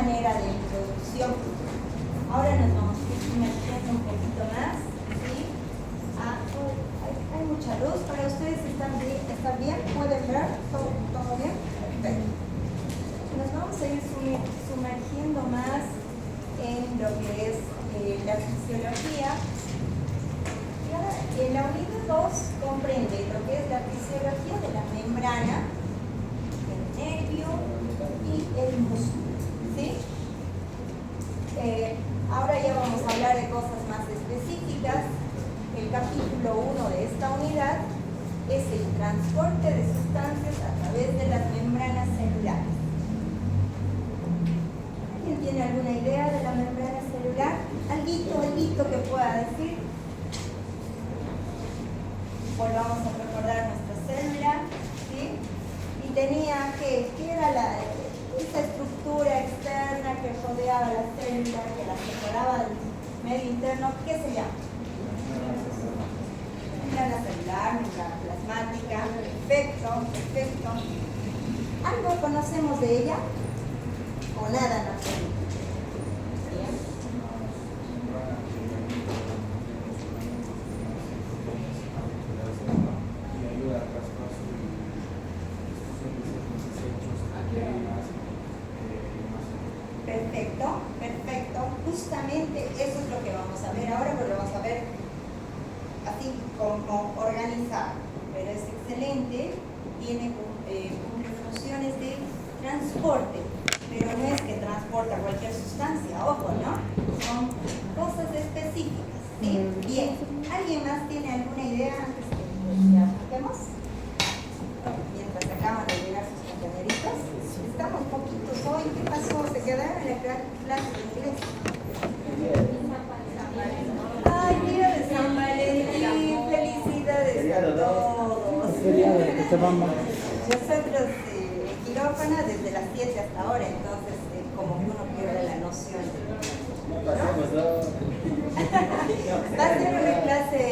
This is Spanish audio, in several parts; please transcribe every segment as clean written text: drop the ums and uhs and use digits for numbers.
manera de introducción. Ahora nos vamos a ir sumergiendo un poquito más. ¿Sí? Hay mucha luz. ¿Para ustedes están bien? ¿Pueden ver? ¿Todo bien? Perfecto. Nos vamos a ir sumergiendo más en lo que es la fisiología. Y ahora, la unidad 2 comprende lo que es la fisiología de la membrana, el nervio y el músculo. ¿Sí? Ahora ya vamos a hablar de cosas más específicas. El capítulo 1 de esta unidad es el transporte de sustancias a través de las membranas celulares. ¿Alguien tiene alguna idea de la membrana celular? ¿Alguito que pueda decir? Volvamos a recordar nuestra célula, ¿sí? Y tenía ¿qué era esa estructura externa que rodeaba la célula, que la separaba del medio interno? ¿Qué se llama? Membrana celular, membrana plasmática. Perfecto. ¿Algo conocemos de ella? ¿O nada en absoluto? Perfecto. Justamente eso es lo que vamos a ver ahora, pero lo vamos a ver así como organizado. Pero es excelente, tiene funciones de transporte, pero no es que transporta cualquier sustancia, ojo, ¿no? Son cosas específicas, ¿sí? Bien, ¿alguien más tiene alguna idea antes de que arranquemos? Mientras acaban de llegar sus compañeritos. Estamos poquitos hoy. ¿Qué pasó? ¿Se quedaron en la clase de inglés? ¡Ay, día de San Valentín! ¡Felicidades a todos! Nosotros en quirófano desde las 7 hasta ahora, entonces como que uno pierde la noción. Va a ser una clase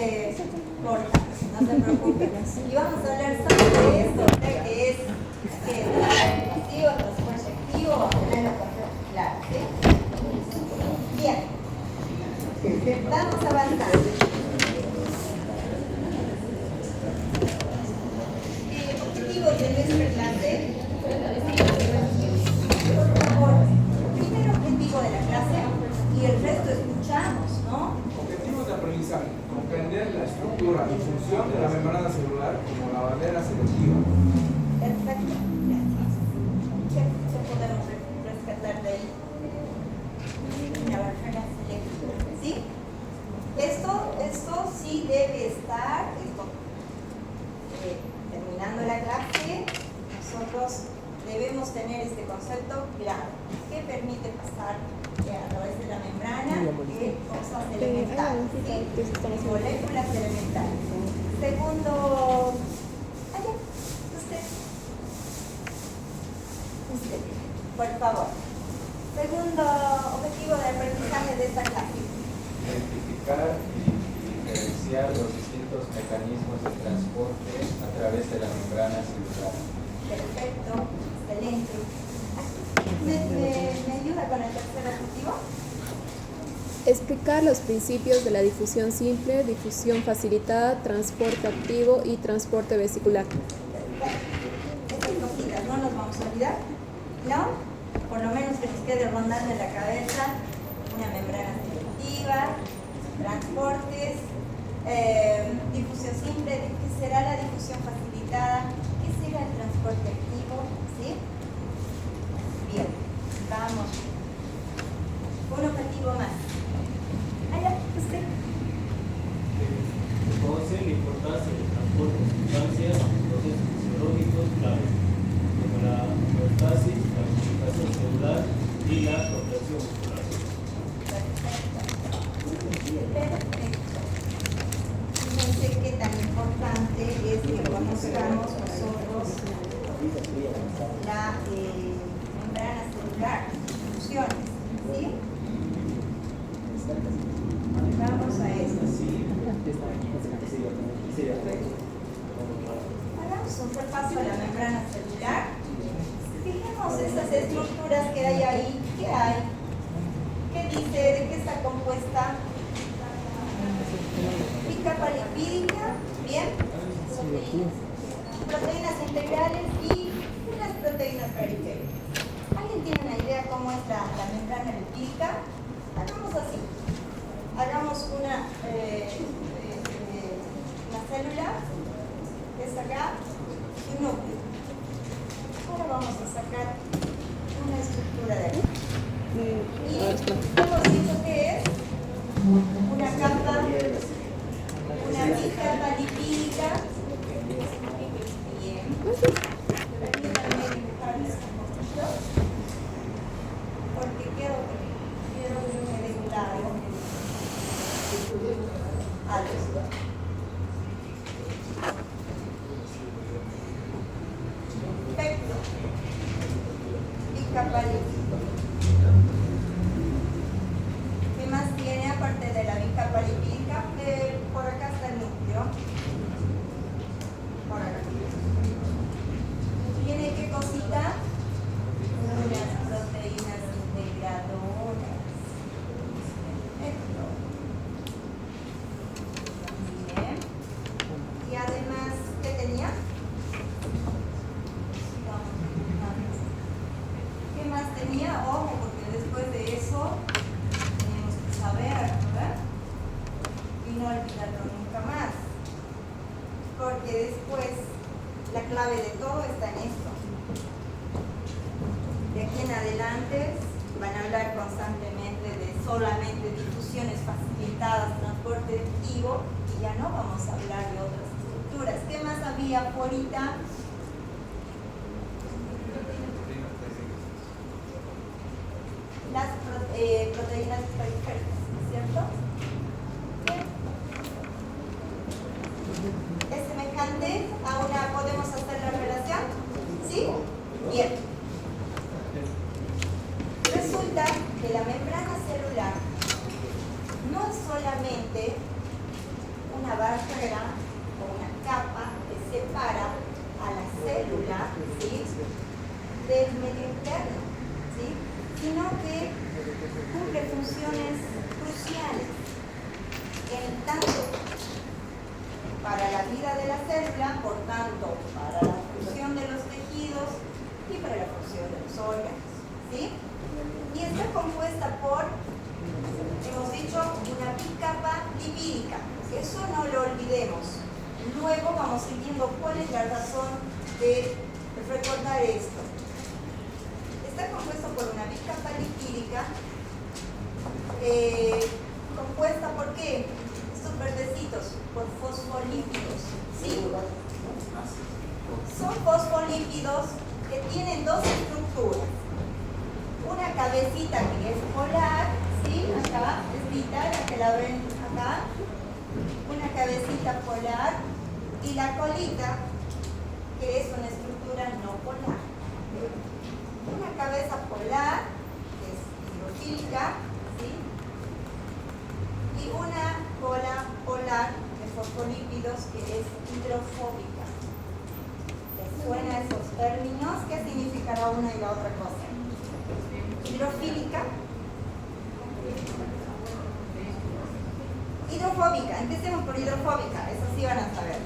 corta, no se preocupen. Y vamos a hablar solo de esto, que es activo, transporte activo, claro, ¿sí? Bien, vamos avanzando. Objetivos de nuestra clase. Por favor, primer objetivo de la clase y el resto escuchamos, ¿no? Objetivos de aprendizaje: comprender la estructura y función de la membrana celular como la barrera selectiva. Perfecto, gracias. ¿Qué podemos rescatar de ahí? La barrera selectiva, ¿sí? Esto sí debe estar, terminando la clase, nosotros debemos tener este concepto claro, que permite pasar a través de la membrana cosas elementales, ¿sí? Moléculas elementales. Segundo, usted, por favor. Segundo objetivo de aprendizaje de esta clase. Identificar y diferenciar los distintos mecanismos de transporte a través de la membrana celular. Perfecto, excelente. ¿Me ayuda con el tercer objetivo? Explicar los principios de la difusión simple, difusión facilitada, transporte activo y transporte vesicular. Estas cositas no nos vamos a olvidar, ¿no? Por lo menos que nos quede rondando en la cabeza una membrana selectiva, transportes, difusión simple, ¿qué será la difusión facilitada? ¿Qué será el transporte activo? ¿Sí? Bien, vamos. Un objetivo más. Allá, usted. Conoce la importancia del transporte de sustancias en procesos fisiológicos claves, como la homeostasis, la comunicación celular y la protección muscular. Perfecto. Fíjense qué tan importante es que conozcamos nosotros la membrana celular, sus funciones, ¿sí? Vamos a esto. Hagamos un repaso a la membrana celular. ¿Qué Fijemos esas estructuras que hay ahí. ¿Qué hay? ¿Qué dice? ¿De qué está compuesta? Bicapa lipídica, bien. Proteínas integrales y unas proteínas periféricas. ¿Alguien tiene una idea cómo es la membrana lipídica? Hagamos así. Hagamos una célula, que es acá, un núcleo. Ahora vamos a sacar una estructura de aquí. Y hemos dicho que es una capa, una bicapa lipídica. Bien. Permítanme dibujarles un poquito, porque quiero que me dé un largo. Perfecto. Bicapa lipídica. ¿Qué más tiene aparte de la bicapa lipídica? Por acá está el núcleo. Por acá. ¿Tiene qué cosita? Unas proteínas integradoras. Perfecto. Bien. Y además, ¿qué tenía? ¿Qué más tenía? Ojo, porque después de eso tenemos que saber, ¿verdad? Y no olvidarlo nunca más. Porque después la clave de todo está en esto. De aquí en adelante van a hablar constantemente de solamente difusiones facilitadas, transporte activo, y ya no vamos a hablar de otras estructuras. ¿Qué más había ahorita? Las proteínas periféricas, ¿cierto? ¿Es semejante a una, podemos hacer la relación? ¿Sí? Bien. Resulta que la membrana celular no es solamente una barrera o una capa que separa a la célula, ¿sí?, del medio interno, ¿sí?, sino que cumple funciones cruciales en tanto para la vida de la célula, por tanto para la función de los tejidos y para la función de los órganos, ¿sí? Y está compuesta por, hemos dicho, una bicapa lipídica. Eso no lo olvidemos. Luego vamos a ir viendo cuál es la razón de recordar esto. Está compuesto por una bicapa lipídica, compuesta por qué? Estos verdecitos, por fosfolípidos. ¿Sí? Son fosfolípidos que tienen dos estructuras. Una cabecita que es polar, ¿sí? Acá, es que la ven acá. Una cabecita polar y la colita, que es una estructura no polar. Una cabeza polar, que es hidrofílica, ¿sí?, y una cola polar de fosfolípidos, que es hidrofóbica. ¿Les suena esos términos? ¿Qué significará una y la otra cosa? Hidrofílica. Hidrofóbica, empecemos por hidrofóbica, eso sí van a saber.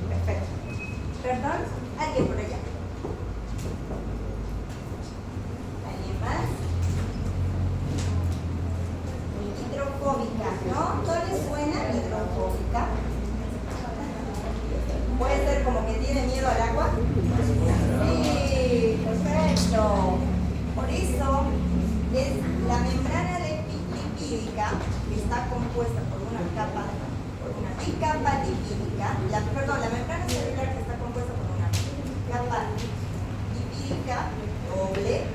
Perfecto. ¿Perdón? ¿Alguien por allá? ¿Alguien más? Hidrofóbica, ¿no? ¿No les suena hidrofóbica? ¿Puede ser como que tiene miedo al agua? Sí, perfecto. Por eso es la membrana lipídica, que está compuesta por una capa, por una bicapa lipídica, la membrana celular, que está compuesta por una capa lipídica doble,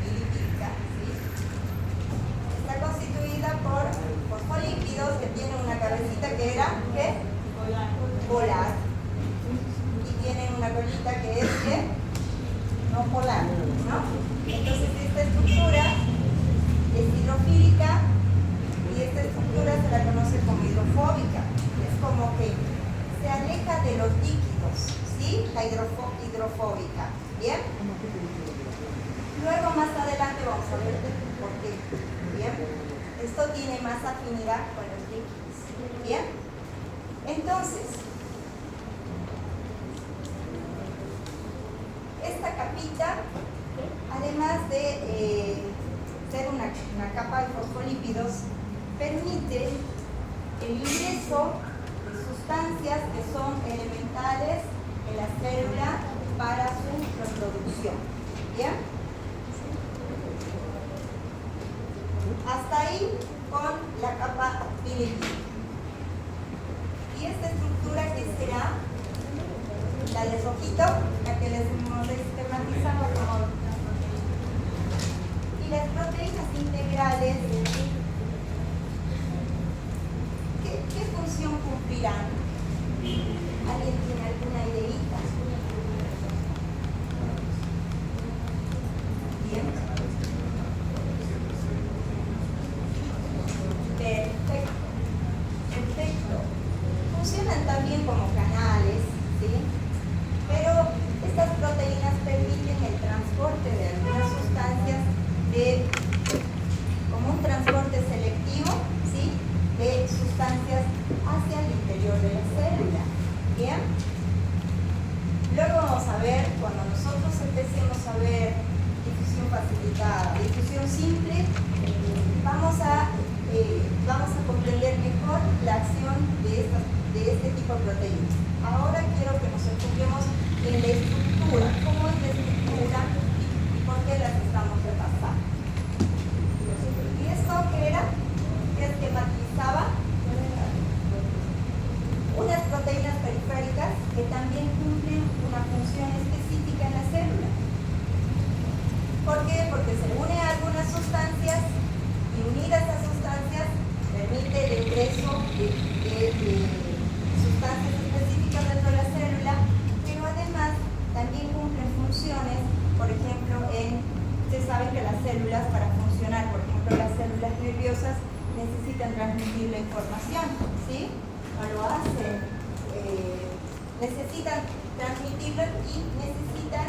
lipídica, ¿sí?, está constituida por fosfolípidos que tienen una cabecita que era, ¿qué? Polar. Y tienen una colita que es, ¿qué? No polar, ¿no? Entonces esta estructura es hidrofílica y esta estructura se la conoce como hidrofóbica. esto tiene más afinidad con los líquidos. ¿Bien? Entonces, esta capita, además de ser una capa de fosfolípidos, permite el ingreso de sustancias que son elementales en la célula para su reproducción. ¿Bien? Hasta ahí con la capa bilirrubina. Y esta estructura que será la de rojito, la que les hemos esquematizado como. Y las proteínas integrales, ¿qué función cumplirán? ¿Alguien tiene alguna ideita? Bien. Perfecto. Funcionan también como canales, ¿sí? Pero estas proteínas permiten el transporte de algunas sustancias como un transporte selectivo, ¿sí? De sustancias hacia el interior de la célula. ¿Bien? Luego vamos a ver, cuando nosotros empecemos a ver difusión facilitada, difusión simple, vamos a comprender mejor la acción de este tipo de proteínas. Ahora quiero que nos enfoquemos en la estructura, cómo es la estructura y por qué las estamos repasando. ¿Y esto qué era? ¿Qué esquematizaba? Unas proteínas periféricas que también cumplen una función específica en la célula. ¿Por qué? Porque se une a algunas sustancias y unidas a sustancias permite el ingreso de sustancias específicas dentro de la célula, pero además también cumplen funciones, por ejemplo, ustedes saben que las células para funcionar, por ejemplo, las células nerviosas necesitan transmitir la información, ¿sí? No lo hacen, necesitan transmitirlo y necesitan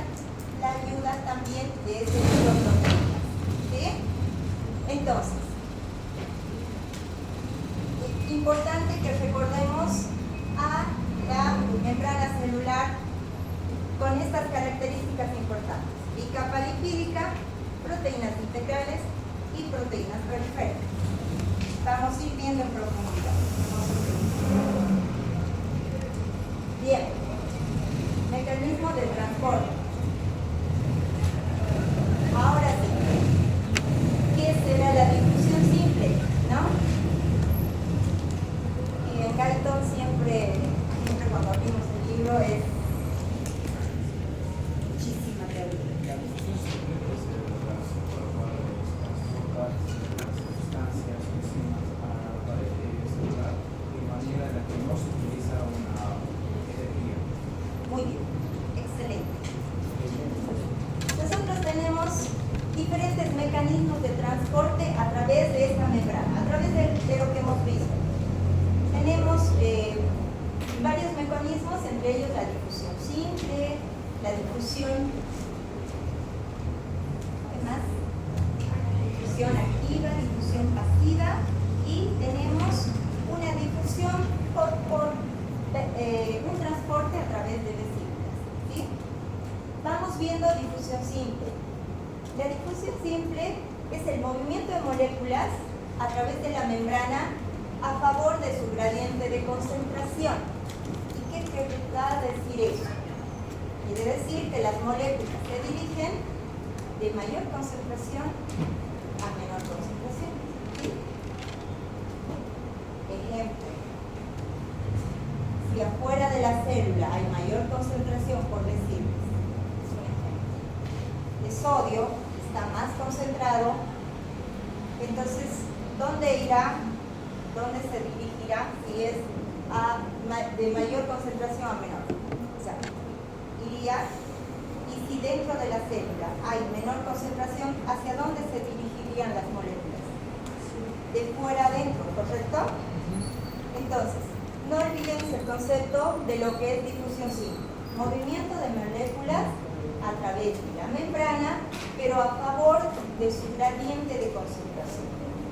la ayuda también de ese tipo de proteínas, ¿sí? Entonces, importante que recordemos a la membrana celular con estas características importantes: bicapa lipídica, proteínas integrales y proteínas periféricas. Vamos a ir viendo en profundidad. Bien, mecanismo de transporte. Ahora sí, ¿qué será la difusión simple? ¿No? Y en Galton siempre cuando abrimos el libro es muchísima teoría. Muy bien, excelente. Nosotros tenemos diferentes mecanismos de transporte a través de esta membrana, a través de lo que hemos visto. Tenemos varios mecanismos, entre ellos la difusión simple, la difusión, ¿qué más? Difusión activa, difusión pasiva, y tenemos una difusión por un transporte a través de vesículas, ¿sí? Vamos viendo difusión simple. La difusión simple es el movimiento de moléculas a través de la membrana a favor de su gradiente de concentración. ¿Y qué querrá decir eso? Quiere decir que las moléculas se dirigen de mayor concentración a menor concentración, ¿sí? Ejemplo: si afuera de la célula hay mayor concentración, por decirles, es un ejemplo, de sodio, está más concentrado, entonces, ¿dónde irá? ¿Dónde se dirigirá si es de mayor concentración a menor? O sea, iría, y si dentro de la célula hay menor concentración, ¿hacia dónde se dirigirían las moléculas? De fuera adentro, ¿correcto? Entonces, no olvidemos el concepto de lo que es difusión simple: movimiento de moléculas a través de la membrana, pero a favor de su gradiente de concentración.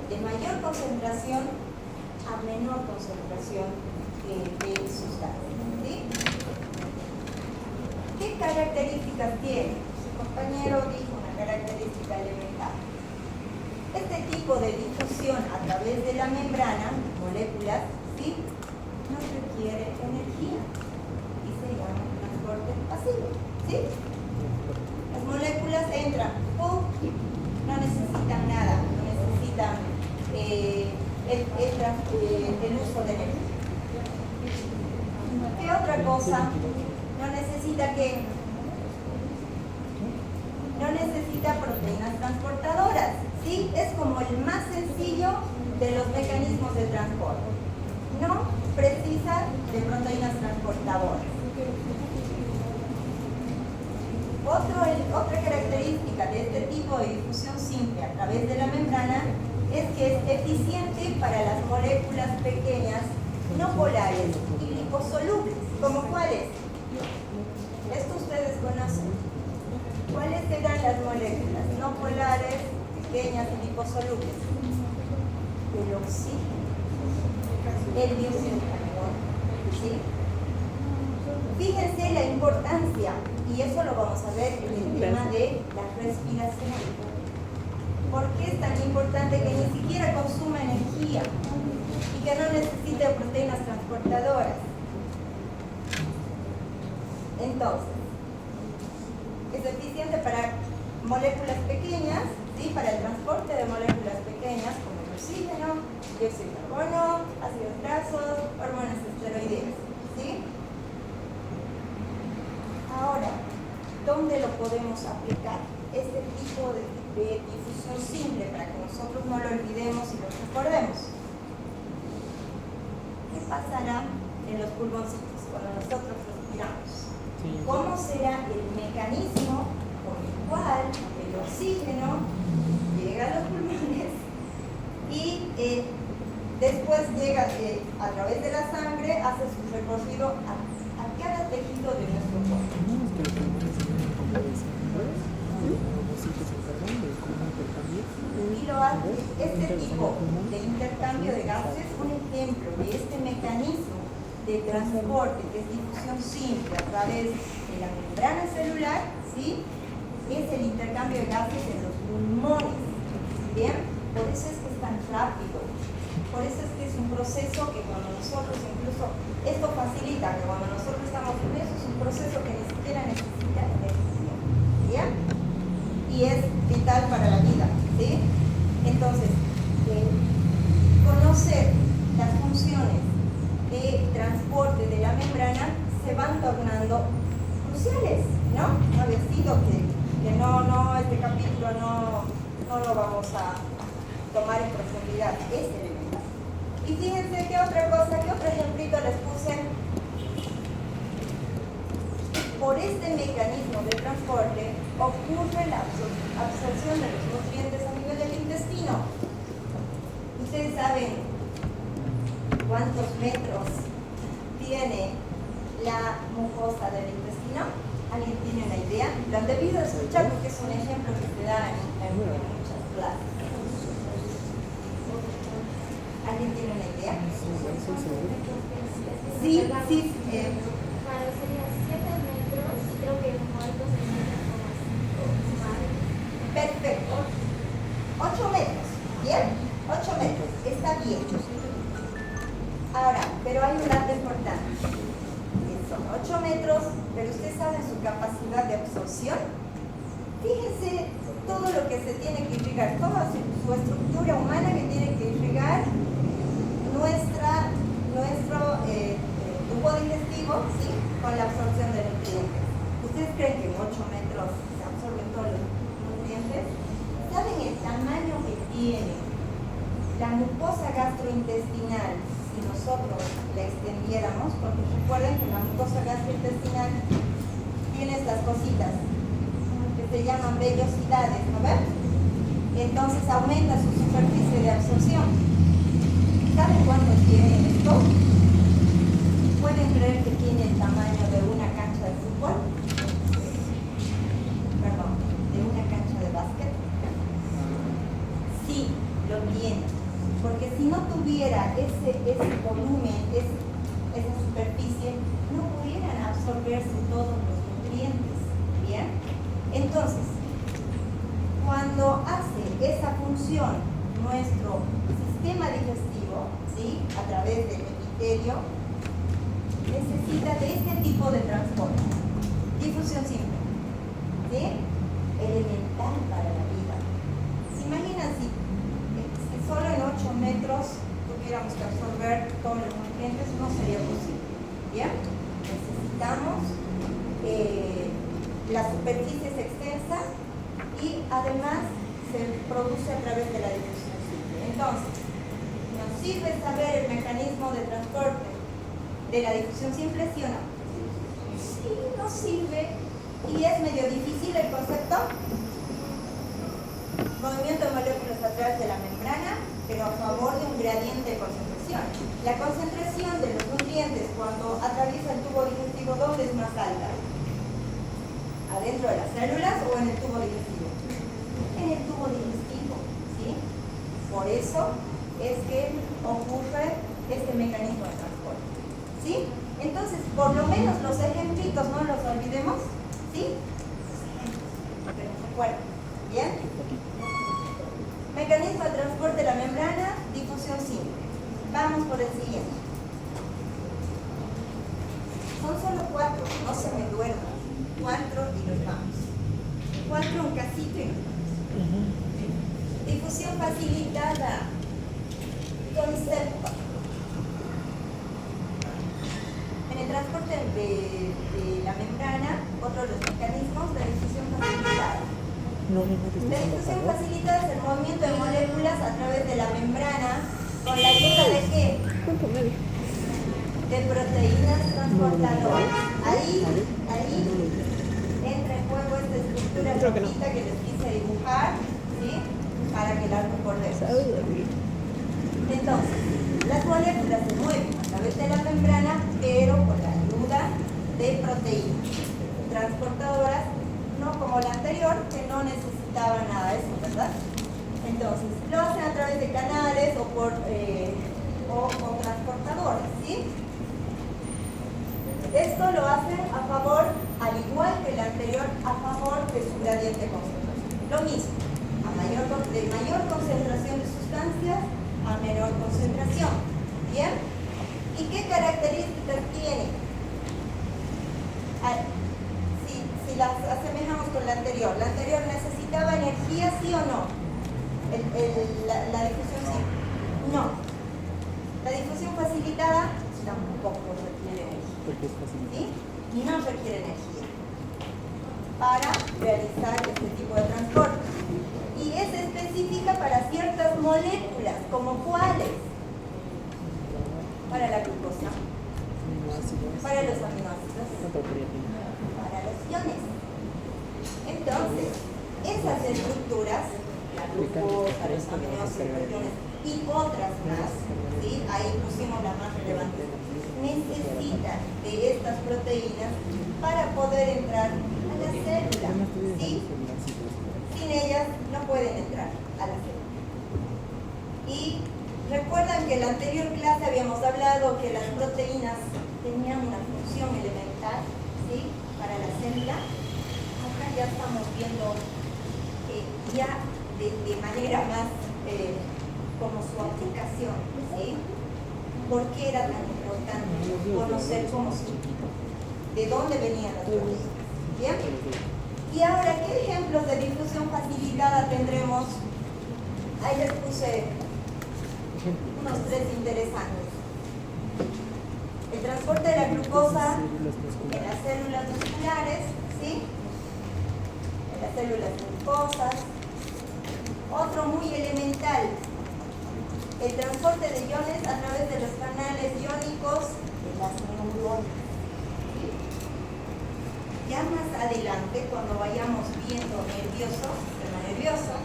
de mayor concentración a menor concentración de sustancia. ¿Sí? ¿Qué características tiene? Su compañero dijo una característica elemental. Este tipo de difusión a través de la membrana, moléculas, ¿sí?, no requiere energía y se llama transporte pasivo. ¿Sí? Las moléculas entran, ¡pum!, no necesitan nada, no necesitan el uso de energía. ¿Qué otra cosa? No necesita proteínas transportadoras. ¿Sí? Es como el más sencillo de los mecanismos de transporte. No precisa de proteínas transportadoras. Otra característica de este tipo de difusión simple a través de la membrana es que es eficiente para las moléculas pequeñas no polares y liposolubles. ¿Como cuáles? Esto ustedes conocen. ¿Cuáles serán las moléculas no polares, pequeñas y liposolubles? El oxígeno, el dióxido de carbono. ¿Sí? Fíjense la importancia, y eso lo vamos a ver en el tema de la respiración. ¿Por qué es tan importante que ni siquiera consuma energía y que no necesite proteínas transportadoras? Entonces, es eficiente para moléculas pequeñas, ¿sí?, para el transporte de moléculas pequeñas como el oxígeno, dióxido de carbono, ácidos grasos, hormonas esteroideas. ¿Sí? Ahora, ¿dónde lo podemos aplicar? Este tipo de difusión simple, para que nosotros no lo olvidemos y lo recordemos. ¿Qué pasará en los pulmoncitos cuando nosotros respiramos? ¿Cómo será el mecanismo por el cual el oxígeno llega a los pulmones y después llega a través de la sangre, hace su recorrido a cada tejido de nuestro cuerpo? Y lo hace este tipo de intercambio de gases, un ejemplo de este mecanismo de transporte, que es difusión simple a través de la membrana celular, ¿sí?, es el intercambio de gases en los pulmones. ¿Bien? Por eso es que es tan rápido. Por eso es que es un proceso que cuando nosotros, incluso, esto facilita que cuando nosotros estamos en eso, es un proceso que ni siquiera necesita energía. ¿Bien? Y es vital para la vida. ¿Sí? Entonces, conocer las funciones de transporte de la membrana se van tornando cruciales, ¿no? No había sido que este capítulo no lo vamos a tomar en profundidad, es elemental. Y fíjense que otra cosa, que otro ejemplito les puse. Por este mecanismo de transporte ocurre la absorción de los nutrientes a nivel del intestino. Ustedes saben cuántos metros tiene la mucosa del intestino. ¿Alguien tiene una idea? Lo han debido escuchar porque es un ejemplo que se da en muchas clases. ¿Alguien tiene una idea? Sí. Claro, sería 7 metros y creo que como hay 2 metros más. Perfecto. 8 metros. ¿Bien? 8 metros. Está bien. Ahora, pero hay un dato importante. Son 8 metros, pero ¿ustedes saben su capacidad de absorción? Fíjense todo lo que se tiene que irrigar, toda su estructura humana que tiene que irrigar nuestro tubo digestivo, ¿sí?, con la absorción de nutrientes. ¿Ustedes creen que en 8 metros se absorben todos los nutrientes? ¿Saben el tamaño que tiene la mucosa gastrointestinal si nosotros la extendiéramos? Porque recuerden que la mucosa gastrointestinal tiene estas cositas que se llaman vellosidades, ¿no ven? Entonces aumenta su superficie de absorción. ¿Saben cuánto tiene esto? ¿Pueden creer que tiene el tamaño de una cancha de fútbol? Perdón, de una cancha de básquet. Sí, lo lo tiene. Porque si no tuviera ese volumen, esa superficie, no pudieran absorberse todos los nutrientes. ¿Bien? Entonces, cuando hace esa función nuestro sistema digestivo, ¿sí?, a través del epitelio, necesita de este tipo de transporte. Difusión simple, ¿sí?, elemental para la vida. ¿Se imaginan si solo en 8 metros tuviéramos que absorber todos los nutrientes? No sería posible. ¿Bien? Necesitamos la superficie es extensa y además se produce a través de la difusión simple. Entonces, ¿nos sirve saber el mecanismo de transporte de la difusión simple, sí o no? Sí, nos sirve. Y es medio difícil el concepto. Movimiento de moléculas a través de la membrana, pero a favor de un gradiente de concentración. La concentración de los nutrientes cuando atraviesa el tubo digestivo, ¿dónde es más alta? ¿Adentro de las células o en el tubo digestivo? En el tubo digestivo, ¿sí? Por eso es que ocurre este mecanismo de transporte, ¿sí? Entonces, por lo menos los ejemplitos no los olvidemos, ¿sí? Pero se acuerdan, ¿bien? Mecanismo de transporte de la membrana, difusión simple. Vamos por el siguiente. Son solo 4, no se me duerman. 4 y nos vamos. 4 un casito y nos vamos. Difusión facilitada. Concepto. En el transporte de la membrana, otro de los mecanismos de difusión facilitada. La difusión facilitada es el movimiento de moléculas a través de la membrana con la ayuda de ¿qué? De proteínas transportadoras. Ahí entra en juego esta estructura rojita que les quise dibujar, ¿sí?, para que la recordemos. Entonces, las moléculas se mueven a través de la membrana, pero con la ayuda de proteínas transportadoras, no como la anterior, que no necesitaba nada de eso, ¿verdad? Entonces, lo hacen a través de canales o transportadores, ¿sí? Esto lo hacen a favor, al igual que el anterior, a favor de su gradiente de concentración. Lo mismo, de mayor concentración de sustancias a menor concentración. ¿Bien? ¿Y qué características tiene? Si las asemejamos con la anterior necesitaba energía, ¿sí o no? La difusión sí. No. La difusión facilitada tampoco requiere energía. ¿Sí? No requiere energía para realizar este tipo de transporte. Y es específica para ciertas moléculas, como ¿cuáles? Para la glucosa, para los aminoácidos, para los iones. Entonces, esas estructuras, la glucosa, los aminoácidos, los iones y otras más, ¿sí?, ahí pusimos las más relevantes, necesitan de estas proteínas para poder entrar a la célula, ¿sí? Sin ellas no pueden entrar a la célula. Y recuerdan que en la anterior clase habíamos hablado que las proteínas tenían una función elemental, ¿sí?, para la célula. Acá ya estamos viendo ya de manera más como su aplicación, ¿sí? ¿Por qué era tan importante conocer de dónde venían las proteínas? ¿Bien? Y ahora, ¿qué ejemplos de difusión facilitada tendremos? Ahí les puse unos 3 interesantes. El transporte de la glucosa en las células musculares, ¿sí?, en las células glucosas. Otro muy elemental, el transporte de iones a través de los canales iónicos de las neuronas. ¿Sí? Ya más adelante, cuando vayamos viendo sistema nervioso,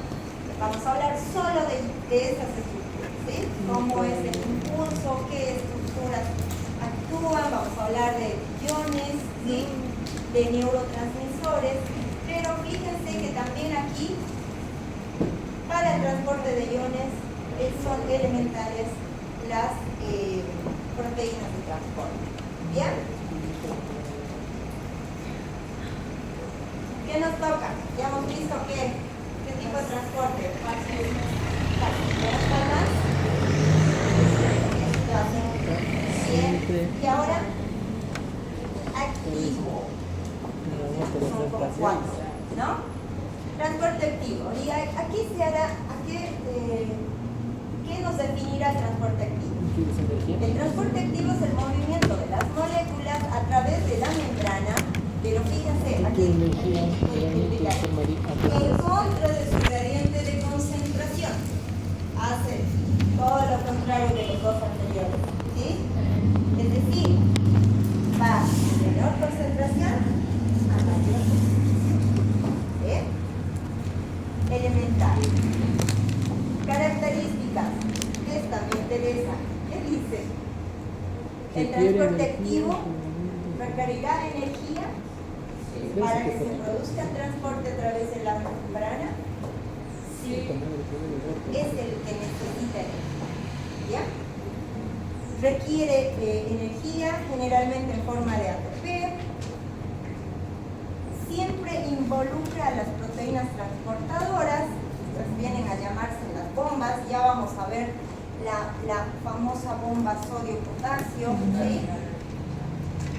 vamos a hablar solo de esas estructuras, ¿sí? Cómo es el impulso, qué estructuras actúan, vamos a hablar de iones, ¿sí?, de neurotransmisores, pero fíjense que también aquí, para el transporte de iones, son elementales las proteínas de transporte. ¿Bien? ¿Qué nos toca? Ya hemos visto qué tipo de transporte. Fácil. Bien. Y ahora, activo. Son como cuatro, ¿no? Transporte activo. Y aquí se hará, ¿qué nos definirá el transporte activo? El transporte activo es el movimiento de las moléculas a través de la membrana, pero fíjense, aquí en contra de su gradiente de concentración. Hace todo lo contrario de los dos anteriores, ¿sí? Es decir, va de menor concentración a mayor concentración. ¿Eh? Elemental. Características, que esta me interesa. ¿Qué dice? El transporte activo requerirá energía para que se produzca el transporte a través de la membrana. Sí, es el que necesita energía. Requiere energía, generalmente en forma de ATP. Siempre involucra a las proteínas transportadoras, estas vienen a llamarse las bombas. Ya vamos a ver la famosa bomba sodio-potasio, ¿sí?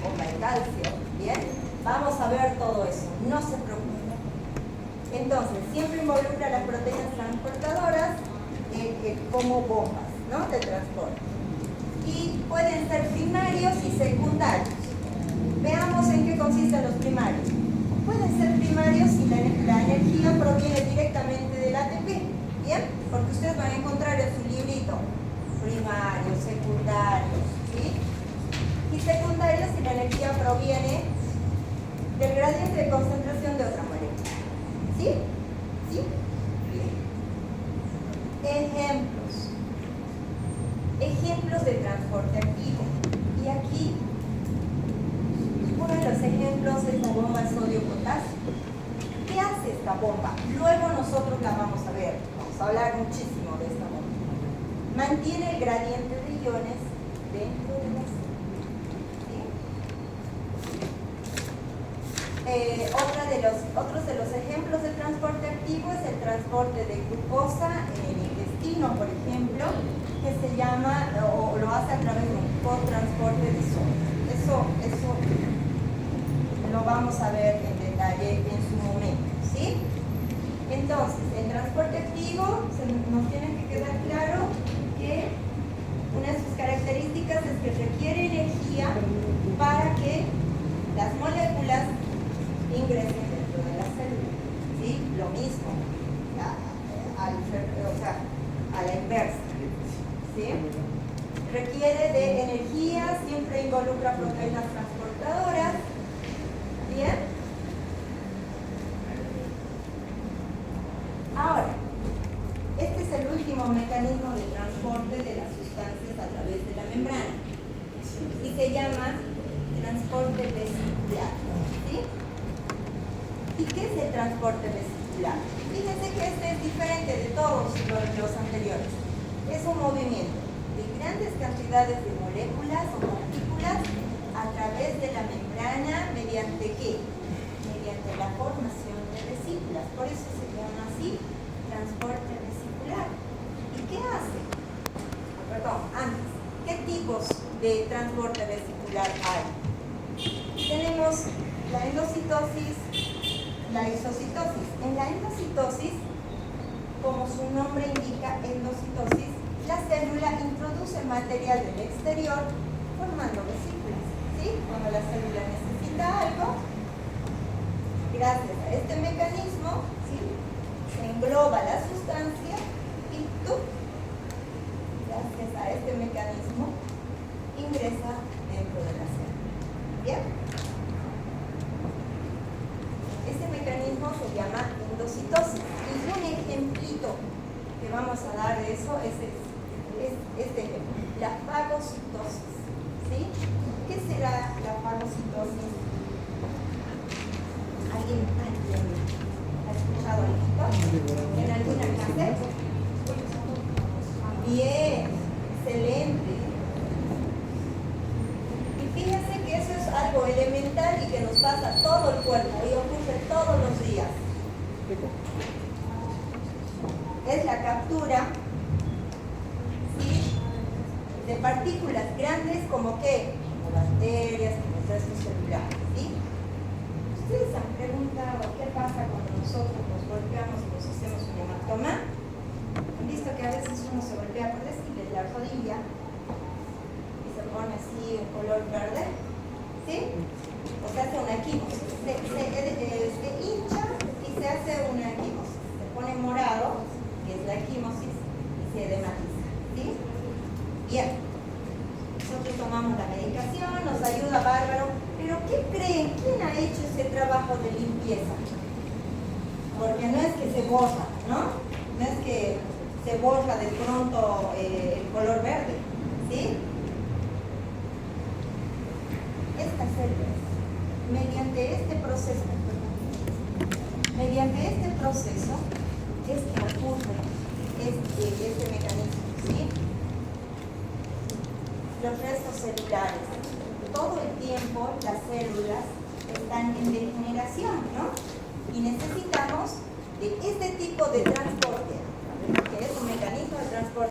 Bomba de calcio, ¿bien? Vamos a ver todo eso, no se preocupen. Entonces, siempre involucra a las proteínas transportadoras como bombas, ¿no? De transporte. Y pueden ser primarios y secundarios. Veamos en qué consisten los primarios. Pueden ser primarios si la energía proviene directamente del ATP, ¿bien? Porque ustedes van a encontrar en su librito primarios, secundarios, ¿sí? Y secundarios si la energía proviene del gradiente de concentración de otra molécula. ¿Sí? ¿Sí? Bien. Ejemplos. Ejemplos de transporte activo. Y aquí, uno de los ejemplos es la bomba sodio-potasio. ¿Qué hace esta bomba? Luego nosotros la vamos a ver. Vamos a hablar muchísimo de esta bomba. Mantiene el gradiente de iones dentro de la célula. Otros de los ejemplos de transporte activo es el transporte de glucosa en el intestino, por ejemplo, que se llama, o lo hace a través de un cotransporte de sodio. Eso lo vamos a ver en detalle en su momento, ¿sí? Entonces, el transporte activo, nos tiene que quedar claro que una de sus características es que requiere energía para que las moléculas ingresen dentro de la célula, ¿sí? Lo mismo, a la inversa, ¿sí? Requiere de energía, siempre involucra proteínas transportadoras, ¿bien? Ahora, este es el último mecanismo de transporte de las sustancias a través de la membrana y se llama transporte vesicular, ¿sí? ¿Y qué es el transporte vesicular? Fíjense que este es diferente de todos los anteriores. Es un movimiento de grandes cantidades de moléculas o partículas a través de la membrana, ¿mediante qué? Mediante la formación de vesículas. Por eso se llama así, transporte vesicular. ¿Y qué hace? Antes, ¿qué tipos de transporte vesicular hay? Tenemos la endocitosis, la isocitosis. En la endocitosis, como su nombre indica, endocitosis, la célula introduce material del exterior formando vesículas, ¿sí? Cuando la célula necesita algo, gracias a este mecanismo, ¿sí? Se engloba la sustancia y tú, gracias a este mecanismo, ingresa dentro de la célula. ¿Bien? Este mecanismo se llama endocitosis. Y un ejemplito que vamos a dar de eso es este ejemplo, la fagocitosis. ¿Sí? ¿Qué será la fagocitosis? ¿Alguien ha escuchado esto? ¿En alguna clase? Bien, excelente. Y fíjense que eso es algo elemental y que nos pasa todo el cuerpo y ocurre todos los días. Es la captura, ¿sí?, de partículas grandes como que bacterias, como restos celulares, ¿sí? ¿Ustedes han preguntado qué pasa cuando nosotros nos golpeamos y nos hacemos un hematoma? Han visto que a veces uno se golpea, por decirle, la rodilla y se pone así un color verde, ¿sí? O se hace una quimosis, se hincha y se hace una quimosis, se pone morado, que es la quimosis, y se edematiza, ¿sí? Bien, nosotros tomamos la medicación, nos ayuda bárbaro, pero ¿qué creen? ¿Quién ha hecho ese trabajo de limpieza? Porque no es que se borra, ¿no? No es que se borra de pronto el color verde, ¿sí? Estas células, mediante este proceso es que ocurre este mecanismo, ¿sí? Los restos celulares, todo el tiempo las células están en degeneración, ¿no? Y necesitamos de este tipo de transporte, que es un mecanismo de transporte.